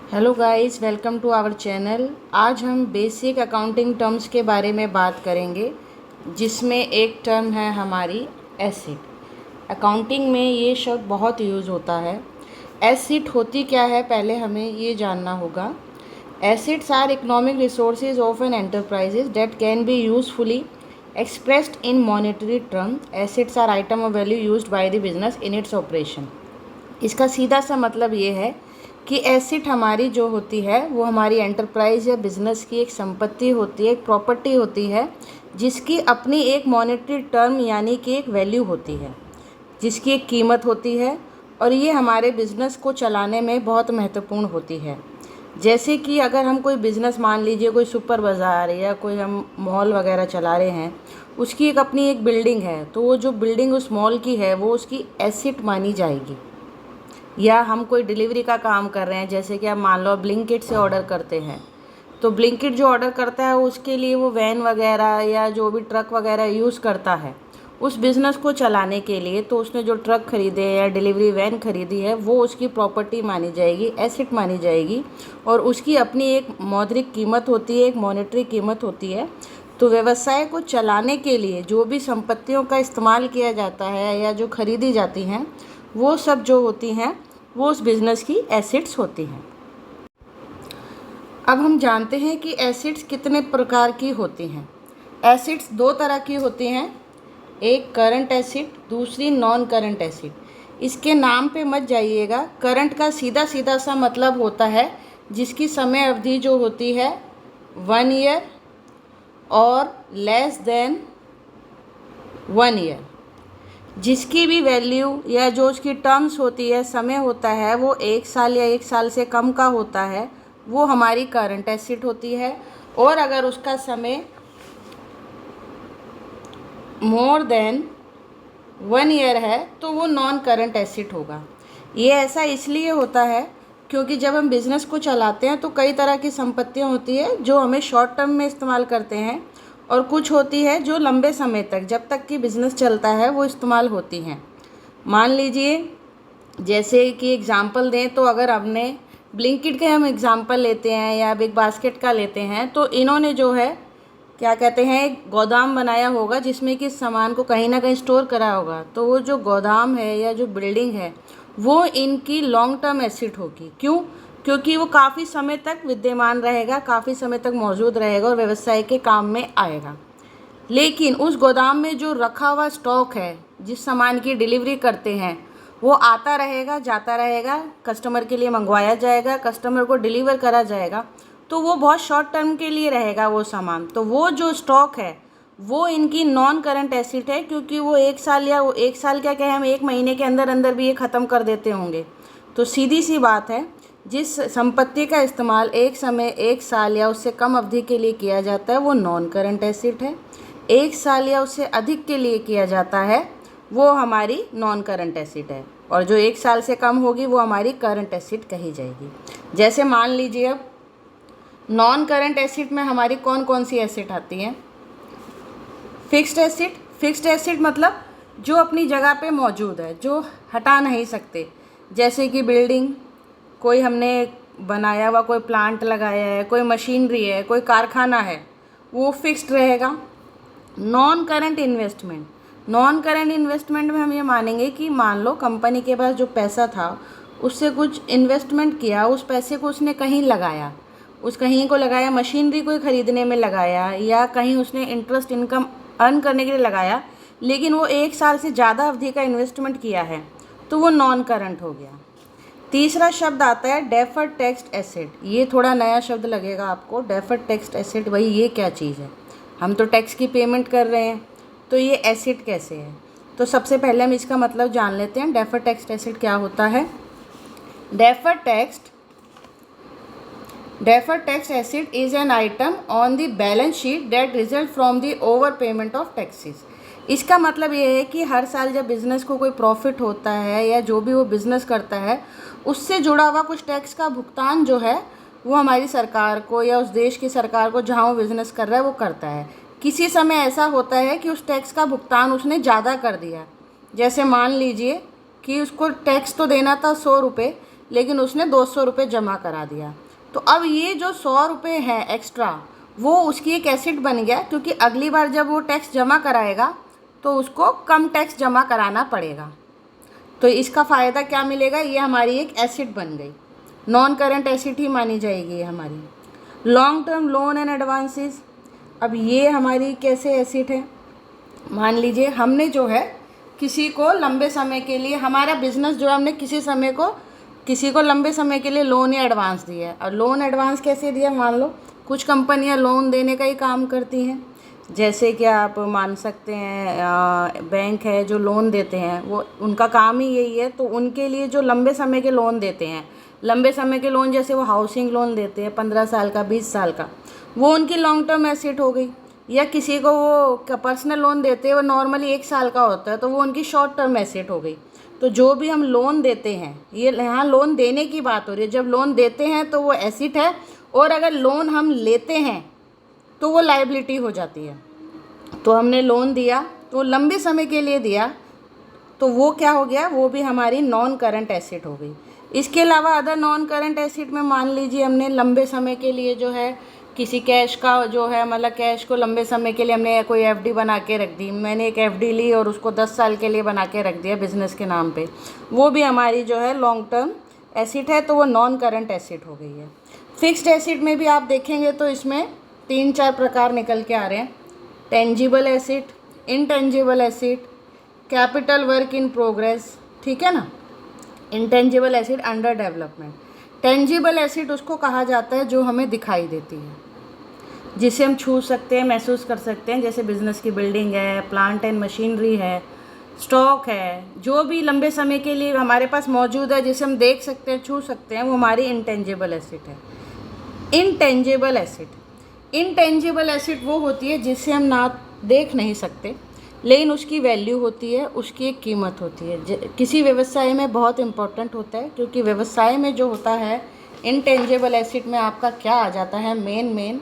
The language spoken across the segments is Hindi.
Hello guys, welcome to our channel. आज हम बेसिक अकाउंटिंग टर्म्स के बारे में बात करेंगे, जिसमें एक टर्म है हमारी एसेट। अकाउंटिंग में ये शब्द बहुत यूज़ होता है। एसेट होती क्या है, पहले हमें ये जानना होगा। Assets are economic resources of an enterprises that can be usefully expressed in monetary term. Assets are item of value used by the business in its operation. इसका सीधा सा मतलब ये है कि एसेट हमारी जो होती है वो हमारी एंटरप्राइज या बिजनेस की एक संपत्ति होती है, एक प्रॉपर्टी होती है, जिसकी अपनी एक मॉनेटरी टर्म यानी कि एक वैल्यू होती है, जिसकी एक कीमत होती है, और ये हमारे बिज़नेस को चलाने में बहुत महत्वपूर्ण होती है। जैसे कि अगर हम कोई बिज़नेस, मान लीजिए कोई सुपर बाज़ार या कोई हम मॉल वगैरह चला रहे हैं, उसकी एक अपनी एक बिल्डिंग है, तो वो जो बिल्डिंग उस मॉल की है वो उसकी एसेट मानी जाएगी। या हम कोई डिलीवरी का काम कर रहे हैं, जैसे कि आप मान लो ब्लिंकिट से ऑर्डर करते हैं, तो ब्लिंकिट जो ऑर्डर करता है उसके लिए वो वैन वगैरह या जो भी ट्रक वगैरह यूज़ करता है उस बिज़नेस को चलाने के लिए, तो उसने जो ट्रक खरीदे या डिलीवरी वैन खरीदी है वो उसकी प्रॉपर्टी मानी जाएगी, एसेट मानी जाएगी, और उसकी अपनी एक मौद्रिक कीमत होती है, एक मॉनेटरी कीमत होती है। तो व्यवसाय को चलाने के लिए जो भी संपत्तियों का इस्तेमाल किया जाता है या जो खरीदी जाती हैं, वो सब जो होती हैं वो उस बिज़नेस की एसेट्स होती हैं। अब हम जानते हैं कि एसेट्स कितने प्रकार की होती हैं। एसेट्स दो तरह की होती हैं, एक करंट एसेट, दूसरी नॉन करंट एसेट। इसके नाम पे मत जाइएगा। करंट का सीधा सीधा सा मतलब होता है जिसकी समय अवधि जो होती है 1 ईयर और लेस देन 1 ईयर, जिसकी भी वैल्यू या जो उसकी टर्म्स होती है, समय होता है, वो 1 साल या 1 साल से कम का होता है, वो हमारी करंट एसेट होती है। और अगर उसका समय मोर देन 1 ईयर है तो वो नॉन करंट एसेट होगा। ये ऐसा इसलिए होता है क्योंकि जब हम बिज़नेस को चलाते हैं तो कई तरह की संपत्तियां होती है जो हमें शॉर्ट टर्म में इस्तेमाल करते हैं, और कुछ होती है जो लंबे समय तक, जब तक कि बिज़नेस चलता है, वो इस्तेमाल होती हैं। मान लीजिए, जैसे कि एग्ज़ाम्पल दें तो अगर हमने ब्लिंकिट के हम एग्ज़ाम्पल लेते हैं या बिग बास्केट का लेते हैं, तो इन्होंने जो है क्या कहते हैं, एक गोदाम बनाया होगा जिसमें कि सामान को कहीं ना कहीं स्टोर करा होगा। तो वो जो गोदाम है या जो बिल्डिंग है वो इनकी लॉन्ग टर्म एसेट होगी। क्यों? क्योंकि वो काफ़ी समय तक विद्यमान रहेगा, काफ़ी समय तक मौजूद रहेगा और व्यवसाय के काम में आएगा। लेकिन उस गोदाम में जो रखा हुआ स्टॉक है, जिस सामान की डिलीवरी करते हैं, वो आता रहेगा, जाता रहेगा, कस्टमर के लिए मंगवाया जाएगा, कस्टमर को डिलीवर करा जाएगा, तो वो बहुत शॉर्ट टर्म के लिए रहेगा वो सामान। तो वो जो स्टॉक है वो इनकी नॉन करंट एसेट है, क्योंकि वो 1 साल या वो 1 साल क्या कहें, हम 1 महीने के अंदर अंदर भी ये ख़त्म कर देते होंगे। तो सीधी सी बात है, जिस संपत्ति का इस्तेमाल एक समय 1 साल या उससे कम अवधि के लिए किया जाता है वो नॉन करंट एसेट है। 1 साल या उससे अधिक के लिए किया जाता है वो हमारी नॉन करंट एसेट है, और जो 1 साल से कम होगी वो हमारी करंट एसेट कही जाएगी। जैसे मान लीजिए, अब नॉन करंट एसेट में हमारी कौन कौन सी एसेट आती हैं? Fixed asset. फिक्स्ड एसेट मतलब जो अपनी जगह पे मौजूद है, जो हटा नहीं सकते, जैसे कि बिल्डिंग, कोई हमने बनाया हुआ कोई प्लांट लगाया है, कोई मशीनरी है, कोई कारखाना है, वो फिक्स्ड रहेगा। Non current investment. Non current investment में हम ये मानेंगे कि मान लो कंपनी के पास जो पैसा था उससे कुछ इन्वेस्टमेंट किया, उस पैसे को उसने कहीं लगाया, उस कहीं को लगाया, मशीनरी को खरीदने में लगाया, या कहीं उसने इंटरेस्ट इनकम अर्न करने के लिए लगाया, लेकिन वो 1 साल से ज़्यादा अवधि का इन्वेस्टमेंट किया है, तो वो नॉन करंट हो गया। तीसरा शब्द आता है डेफर्ड टैक्स एसेट। ये थोड़ा नया शब्द लगेगा आपको। डेफर्ड टैक्स एसेट, भाई ये क्या चीज़ है? हम तो टैक्स की पेमेंट कर रहे हैं, तो ये एसेट कैसे है? तो सबसे पहले हम इसका मतलब जान लेते हैं। डेफर्ड टैक्स एसेट क्या होता है? Deferred tax asset is an item on the balance sheet that result from the over payment of taxes. इसका मतलब ये है कि हर साल जब बिज़नेस को कोई प्रॉफिट होता है या जो भी वो बिज़नेस करता है, उससे जुड़ा हुआ कुछ टैक्स का भुगतान जो है वो हमारी सरकार को या उस देश की सरकार को जहाँ वो बिज़नेस कर रहा है वो करता है। किसी समय ऐसा होता है कि उस टैक्स का भुगतान उसने ज़्यादा कर दिया। जैसे मान लीजिए कि उसको टैक्स तो देना था 100 रुपये, लेकिन उसने 200 रुपये जमा करा दिया। तो अब ये जो 100 रुपये है एक्स्ट्रा, वो उसकी एक एसिड बन गया, क्योंकि अगली बार जब वो टैक्स जमा कराएगा तो उसको कम टैक्स जमा कराना पड़ेगा। तो इसका फ़ायदा क्या मिलेगा, ये हमारी एक एसिड बन गई, नॉन करंट एसिड ही मानी जाएगी ये हमारी। Long term loan and advances, अब ये हमारी कैसे एसिड है, मान लीजिए हमने जो है किसी को लंबे समय के लिए, हमारा बिजनेस जो है, हमने किसी को लंबे समय के लिए लोन या एडवांस दिया है। और लोन एडवांस कैसे दिया, मान लो कुछ कंपनियां लोन देने का ही काम करती हैं, जैसे कि आप मान सकते हैं बैंक है जो लोन देते हैं, वो उनका काम ही यही है। तो उनके लिए जो लंबे समय के लोन देते हैं, लंबे समय के लोन जैसे वो हाउसिंग लोन देते हैं 15 साल का 20 साल का, वो उनकी लॉन्ग टर्म एसेट हो गई। या किसी को वो पर्सनल लोन देते हैं, वो नॉर्मली 1 साल का होता है, तो वो उनकी शॉर्ट टर्म एसेट हो गई। तो जो भी हम लोन देते हैं, ये यहाँ लोन देने की बात हो रही है, जब लोन देते हैं तो वो एसेट है, और अगर लोन हम लेते हैं तो वो लायबिलिटी हो जाती है। तो हमने लोन दिया तो लंबे समय के लिए दिया, तो वो क्या हो गया, वो भी हमारी नॉन करंट एसेट हो गई। इसके अलावा अदर नॉन करंट एसेट में मान लीजिए हमने लंबे समय के लिए जो है किसी कैश का जो है, मतलब कैश को लंबे समय के लिए हमने कोई एफडी बना के रख दी, मैंने एक एफडी ली और उसको 10 साल के लिए बना के रख दिया बिज़नेस के नाम पे, वो भी हमारी जो है लॉन्ग टर्म एसेट है, तो वो नॉन करंट एसेट हो गई है। फिक्स्ड एसेट में भी आप देखेंगे तो इसमें 3-4 प्रकार निकल के आ रहे हैं, tangible asset, intangible asset, capital work in progress, ठीक है ना, intangible asset under development. Tangible asset उसको कहा जाता है जो हमें दिखाई देती है, जिसे हम छू सकते हैं, महसूस कर सकते हैं, जैसे बिज़नेस की बिल्डिंग है, प्लांट एंड मशीनरी है, स्टॉक है, जो भी लंबे समय के लिए हमारे पास मौजूद है, जिसे हम देख सकते हैं, छू सकते हैं, वो हमारी इंटेंजिबल एसेट है। इनटेंजिबल एसेट, इनटेंजिबल एसेट वो होती है जिसे हम ना देख नहीं सकते, लेकिन उसकी वैल्यू होती है, उसकी एक कीमत होती है। किसी व्यवसाय में बहुत इम्पोर्टेंट होता है, क्योंकि व्यवसाय में जो होता है इनटेंजिबल एसेट में आपका क्या आ जाता है, मेन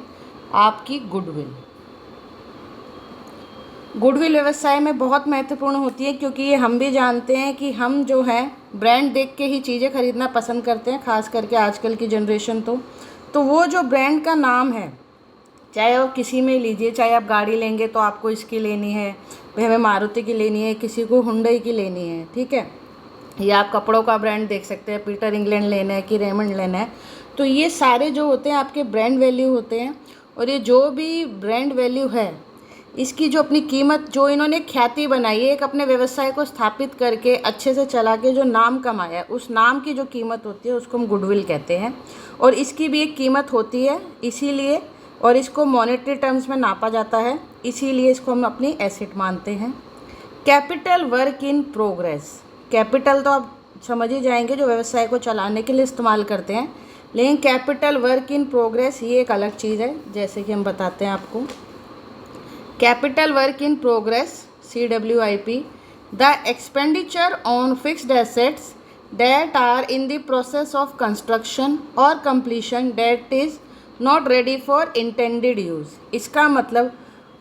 आपकी गुडविल। गुडविल व्यवसाय में बहुत महत्वपूर्ण होती है, क्योंकि ये हम भी जानते हैं कि हम जो है ब्रांड देख के ही चीज़ें खरीदना पसंद करते हैं, खास करके आजकल की जनरेशन। तो वो जो ब्रांड का नाम है, चाहे आप किसी में लीजिए, चाहे आप गाड़ी लेंगे तो आपको इसकी लेनी है, भाई हमें मारुति की लेनी है, किसी को हुंडई की लेनी है, ठीक है, या आप कपड़ों का ब्रांड देख सकते हैं, पीटर इंग्लैंड लेना है कि रेमंड लेना है। तो ये सारे जो होते हैं आपके ब्रांड वैल्यू होते हैं, और ये जो भी ब्रांड वैल्यू है, इसकी जो अपनी कीमत, जो इन्होंने ख्याति बनाई है, एक अपने व्यवसाय को स्थापित करके अच्छे से चला के जो नाम कमाया है, उस नाम की जो कीमत होती है उसको हम गुडविल कहते हैं। और इसकी भी एक कीमत होती है, इसीलिए, और इसको मॉनेटरी टर्म्स में नापा जाता है, इसीलिए इसको हम अपनी एसेट मानते हैं। Capital work in progress, capital तो आप समझ ही जाएंगे जो व्यवसाय को चलाने के लिए इस्तेमाल करते हैं, लेकिन कैपिटल वर्क इन प्रोग्रेस ये एक अलग चीज़ है। जैसे कि हम बताते हैं आपको, capital work in progress CWIP, the expenditure on fixed assets that are in the process of construction or completion that is not ready for intended use। इसका मतलब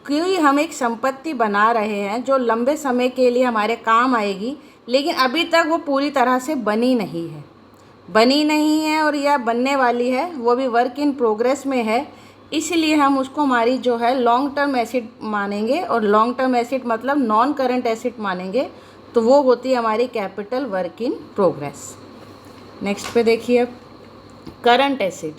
कि हम एक संपत्ति बना रहे हैं जो लंबे समय के लिए हमारे काम आएगी, लेकिन अभी तक वो पूरी तरह से बनी नहीं है और यह बनने वाली है, वो भी वर्क इन प्रोग्रेस में है, इसलिए हम उसको हमारी जो है लॉन्ग टर्म एसेट मानेंगे। और लॉन्ग टर्म एसेट मतलब नॉन करंट एसेट मानेंगे, तो वो होती है हमारी capital work in progress. Next पे देखिए अब करंट एसेट।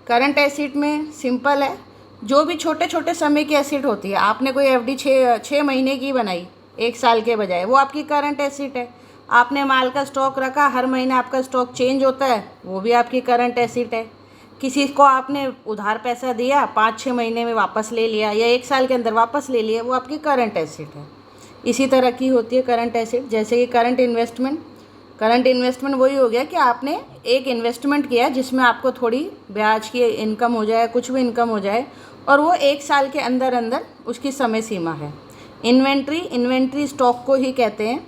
करंट एसेट में सिंपल है, जो भी छोटे छोटे समय की एसेट होती है, आपने कोई एफडी 6 महीने की बनाई 1 साल के बजाय, वो आपकी करंट एसेट है। आपने माल का स्टॉक रखा, हर महीने आपका स्टॉक चेंज होता है, वो भी आपकी करंट एसेट है। किसी को आपने उधार पैसा दिया, 5-6 महीने में वापस ले लिया, या 1 साल के अंदर वापस ले लिया, वो आपकी करंट एसेट है। इसी तरह की होती है करंट एसेट। जैसे कि करंट इन्वेस्टमेंट वही हो गया कि आपने एक इन्वेस्टमेंट किया जिसमें आपको थोड़ी ब्याज की इनकम हो जाए, कुछ भी इनकम हो जाए, और वो 1 साल के अंदर अंदर उसकी समय सीमा है। इन्वेंट्री स्टॉक को ही कहते हैं।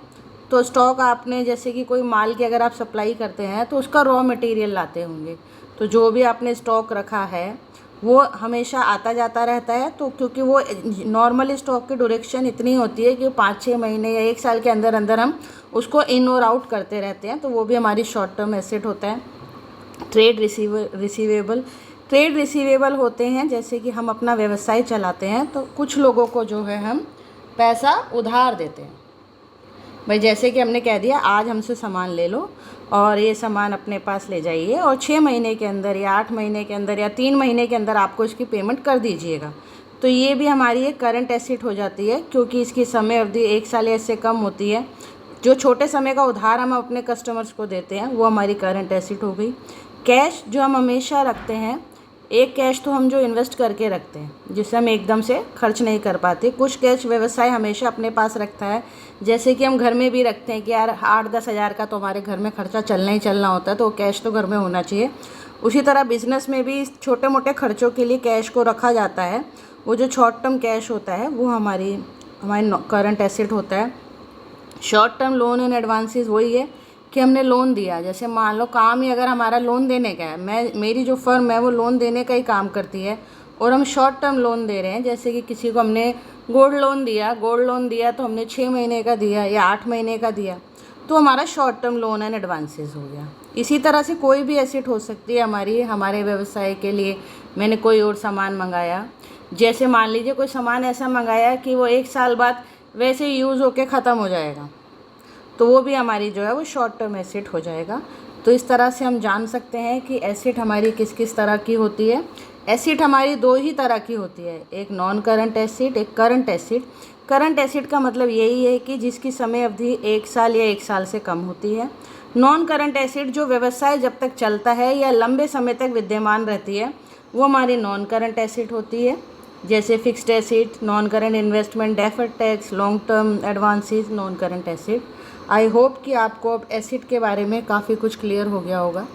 तो स्टॉक आपने, जैसे कि कोई माल की अगर आप सप्लाई करते हैं तो उसका रॉ मटेरियल लाते होंगे, तो जो भी आपने स्टॉक रखा है वो हमेशा आता जाता रहता है। तो क्योंकि वो नॉर्मली स्टॉक की ड्यूरेशन इतनी होती है कि 5-6 महीने या 1 साल के अंदर अंदर हम उसको इन और आउट करते रहते हैं, तो वो भी हमारी शॉर्ट टर्म एसेट होता है। ट्रेड रिसीवेबल, ट्रेड रिसीवेबल होते हैं जैसे कि हम अपना व्यवसाय चलाते हैं तो कुछ लोगों को जो है हम पैसा उधार देते हैं। भाई जैसे कि हमने कह दिया आज हमसे सामान ले लो और ये सामान अपने पास ले जाइए और 6 महीने के अंदर या 8 महीने के अंदर या 3 महीने के अंदर आपको इसकी पेमेंट कर दीजिएगा, तो ये भी हमारी एक करंट एसेट हो जाती है, क्योंकि इसकी समय अवधि 1 साल या इससे कम होती है। जो छोटे समय का उधार हम अपने कस्टमर्स को देते हैं वो हमारी करंट एसेट हो गई। कैश जो हम हमेशा रखते हैं, एक कैश तो हम जो इन्वेस्ट करके रखते हैं जिसे हम एकदम से खर्च नहीं कर पाते। कुछ कैश व्यवसाय हमेशा अपने पास रखता है, जैसे कि हम घर में भी रखते हैं कि यार 8-10 हज़ार का तो हमारे घर में खर्चा चलना ही चलना होता है, तो कैश तो घर में होना चाहिए। उसी तरह बिज़नेस में भी छोटे मोटे खर्चों के लिए कैश को रखा जाता है। वो जो शॉर्ट टर्म कैश होता है वो हमारी करंट एसेट होता है। Short term loan and advances वही है कि हमने लोन दिया, जैसे मान लो काम ही अगर हमारा लोन देने का है, मेरी जो फर्म है वो लोन देने का ही काम करती है और हम शॉर्ट टर्म लोन दे रहे हैं, जैसे कि किसी को हमने गोल्ड लोन दिया तो हमने 6 महीने का दिया या 8 महीने का दिया, तो हमारा short term loan and advances हो गया। इसी तरह से कोई भी एसेट हो सकती है हमारे व्यवसाय के लिए। मैंने कोई और सामान मंगाया, जैसे मान लीजिए कोई सामान ऐसा मंगाया कि वो 1 साल बाद वैसे यूज़ होके ख़त्म हो जाएगा, तो वो भी हमारी जो है वो शॉर्ट टर्म एसेट हो जाएगा। तो इस तरह से हम जान सकते हैं कि एसेट हमारी किस किस तरह की होती है। एसेट हमारी 2 ही तरह की होती है, एक नॉन करंट एसेट, एक करंट एसेट। करंट एसेट का मतलब यही है कि जिसकी समय अवधि 1 साल या 1 साल से कम होती है। नॉन करंट एसेट जो व्यवसाय जब तक चलता है या लंबे समय तक विद्यमान रहती है वो हमारी नॉन करंट एसेट होती है, जैसे fixed asset, non current investment, deferred tax, long term advances, non current asset. I hope कि आपको अब एसेट के बारे में काफ़ी कुछ क्लियर हो गया होगा।